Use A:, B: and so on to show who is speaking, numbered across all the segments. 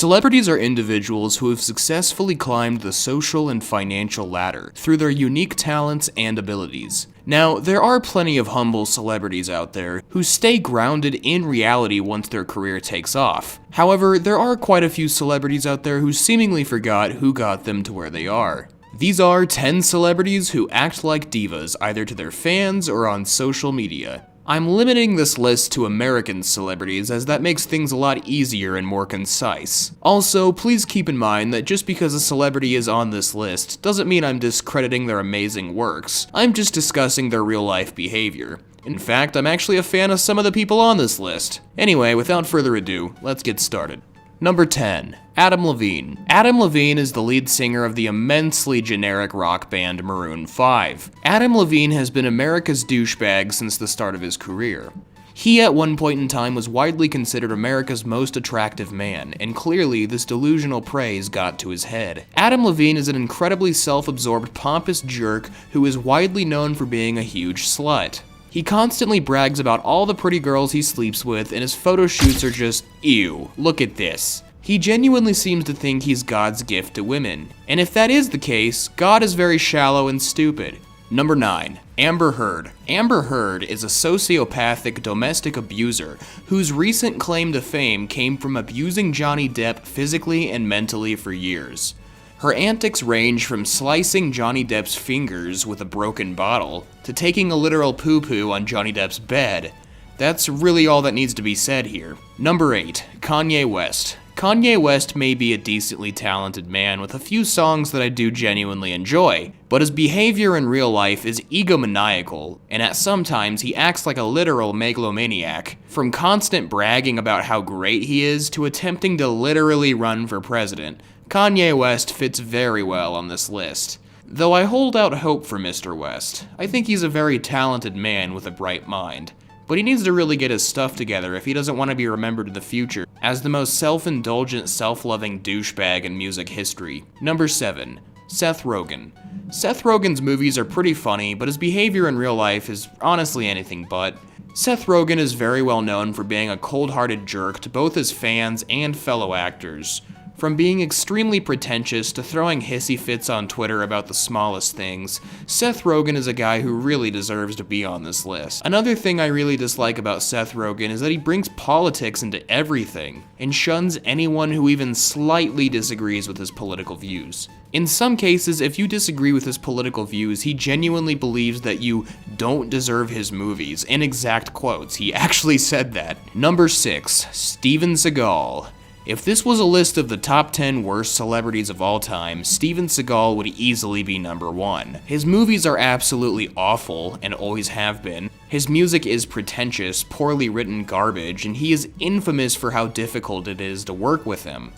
A: Celebrities are individuals who have successfully climbed the social and financial ladder through their unique talents and abilities. Now, there are plenty of humble celebrities out there who stay grounded in reality once their career takes off. However, there are quite a few celebrities out there who seemingly forgot who got them to where they are. These are 10 celebrities who act like divas either to their fans or on social media. I'm limiting this list to American celebrities as that makes things a lot easier and more concise. Also, please keep in mind that just because a celebrity is on this list doesn't mean I'm discrediting their amazing works. I'm just discussing their real-life behavior. In fact, I'm actually a fan of some of the people on this list. Anyway, without further ado, let's get started. Number 10. Adam Levine. Adam Levine is the lead singer of the immensely generic rock band Maroon 5. Adam Levine has been America's douchebag since the start of his career. He at one point in time was widely considered America's most attractive man, and clearly this delusional praise got to his head. Adam Levine is an incredibly self-absorbed, pompous jerk who is widely known for being a huge slut. He constantly brags about all the pretty girls he sleeps with, and his photo shoots are just, ew, look at this. He genuinely seems to think he's God's gift to women. And if that is the case, God is very shallow and stupid. Number 9. Amber Heard. Amber Heard is a sociopathic domestic abuser whose recent claim to fame came from abusing Johnny Depp physically and mentally for years. Her antics range from slicing Johnny Depp's fingers with a broken bottle to taking a literal poo-poo on Johnny Depp's bed. That's really all that needs to be said here. Number 8. Kanye West. Kanye West may be a decently talented man with a few songs that I do genuinely enjoy, but his behavior in real life is egomaniacal, and at some times he acts like a literal megalomaniac, from constant bragging about how great he is to attempting to literally run for president. Kanye West fits very well on this list. Though I hold out hope for Mr. West. I think he's a very talented man with a bright mind. But he needs to really get his stuff together if he doesn't want to be remembered in the future as the most self-indulgent, self-loving douchebag in music history. Number 7. Seth Rogen. Seth Rogen's movies are pretty funny, but his behavior in real life is honestly anything but. Seth Rogen is very well known for being a cold-hearted jerk to both his fans and fellow actors. From being extremely pretentious to throwing hissy fits on Twitter about the smallest things, Seth Rogen is a guy who really deserves to be on this list. Another thing I really dislike about Seth Rogen is that he brings politics into everything, and shuns anyone who even slightly disagrees with his political views. In some cases, if you disagree with his political views, he genuinely believes that you don't deserve his movies. In exact quotes, he actually said that. Number 6. Steven Seagal. If this was a list of the top 10 worst celebrities of all time, Steven Seagal would easily be number 1. His movies are absolutely awful, and always have been. His music is pretentious, poorly written garbage, and he is infamous for how difficult it is to work with him.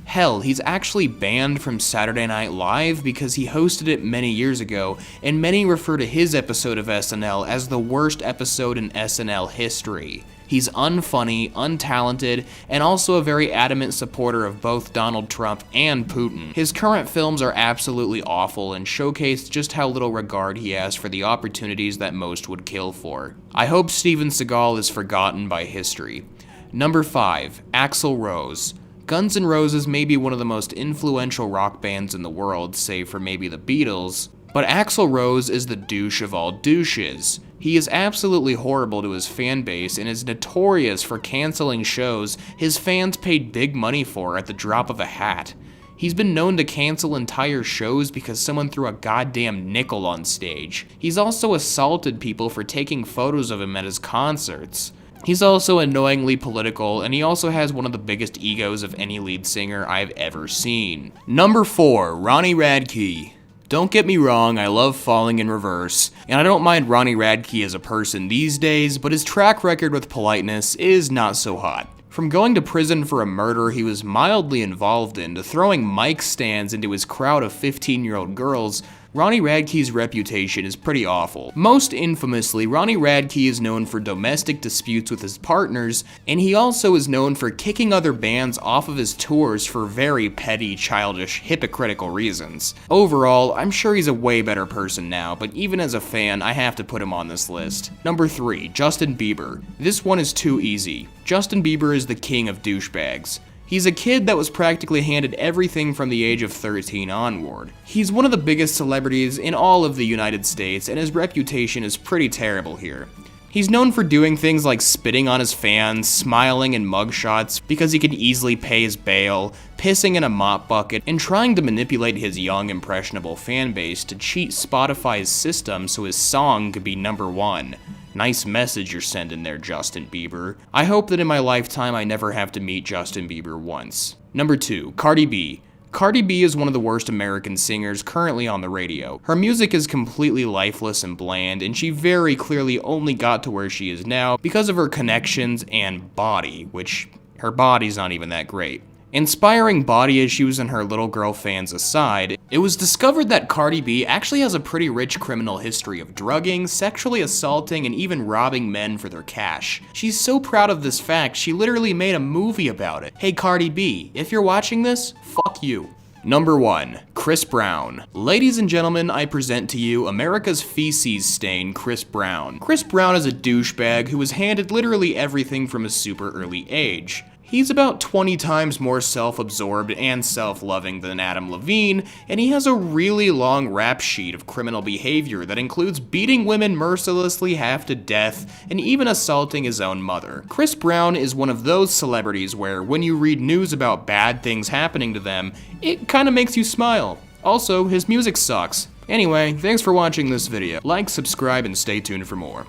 A: Hell, he's actually banned from Saturday Night Live because he hosted it many years ago, and many refer to his episode of SNL as the worst episode in SNL history. He's unfunny, untalented, and also a very adamant supporter of both Donald Trump and Putin. His current films are absolutely awful and showcase just how little regard he has for the opportunities that most would kill for. I hope Steven Seagal is forgotten by history. Number 5. Axl Rose. Guns N' Roses may be one of the most influential rock bands in the world, save for maybe the Beatles, but Axl Rose is the douche of all douches. He is absolutely horrible to his fan base and is notorious for canceling shows his fans paid big money for at the drop of a hat. He's been known to cancel entire shows because someone threw a goddamn nickel on stage. He's also assaulted people for taking photos of him at his concerts. He's also annoyingly political, and he also has one of the biggest egos of any lead singer I've ever seen. Number 4. Ronnie Radke. Don't get me wrong, I love Falling in Reverse, and I don't mind Ronnie Radke as a person these days, but his track record with politeness is not so hot. From going to prison for a murder he was mildly involved in to throwing mic stands into his crowd of 15-year-old girls, Ronnie Radke's reputation is pretty awful. Most infamously, Ronnie Radke is known for domestic disputes with his partners, and he also is known for kicking other bands off of his tours for very petty, childish, hypocritical reasons. Overall, I'm sure he's a way better person now, but even as a fan, I have to put him on this list. Number 3. Justin Bieber. This one is too easy. Justin Bieber is the king of douchebags. He's a kid that was practically handed everything from the age of 13 onward. He's one of the biggest celebrities in all of the United States, and his reputation is pretty terrible here. He's known for doing things like spitting on his fans, smiling in mugshots because he can easily pay his bail, pissing in a mop bucket, and trying to manipulate his young, impressionable fan base to cheat Spotify's system so his song could be #1. Nice message you're sending there, Justin Bieber. I hope that in my lifetime I never have to meet Justin Bieber once. Number 2, Cardi B. Cardi B is one of the worst American singers currently on the radio. Her music is completely lifeless and bland, and she very clearly only got to where she is now because of her connections and body, which her body's not even that great. Inspiring body issues and her little girl fans aside, it was discovered that Cardi B actually has a pretty rich criminal history of drugging, sexually assaulting, and even robbing men for their cash. She's so proud of this fact, she literally made a movie about it. Hey Cardi B, if you're watching this, fuck you. Number 1, Chris Brown. Ladies and gentlemen, I present to you America's feces stain, Chris Brown. Chris Brown is a douchebag who was handed literally everything from a super early age. He's about 20 times more self-absorbed and self-loving than Adam Levine, and he has a really long rap sheet of criminal behavior that includes beating women mercilessly half to death and even assaulting his own mother. Chris Brown is one of those celebrities where when you read news about bad things happening to them, it kinda makes you smile. Also, his music sucks. Anyway, thanks for watching this video. Like, subscribe, and stay tuned for more.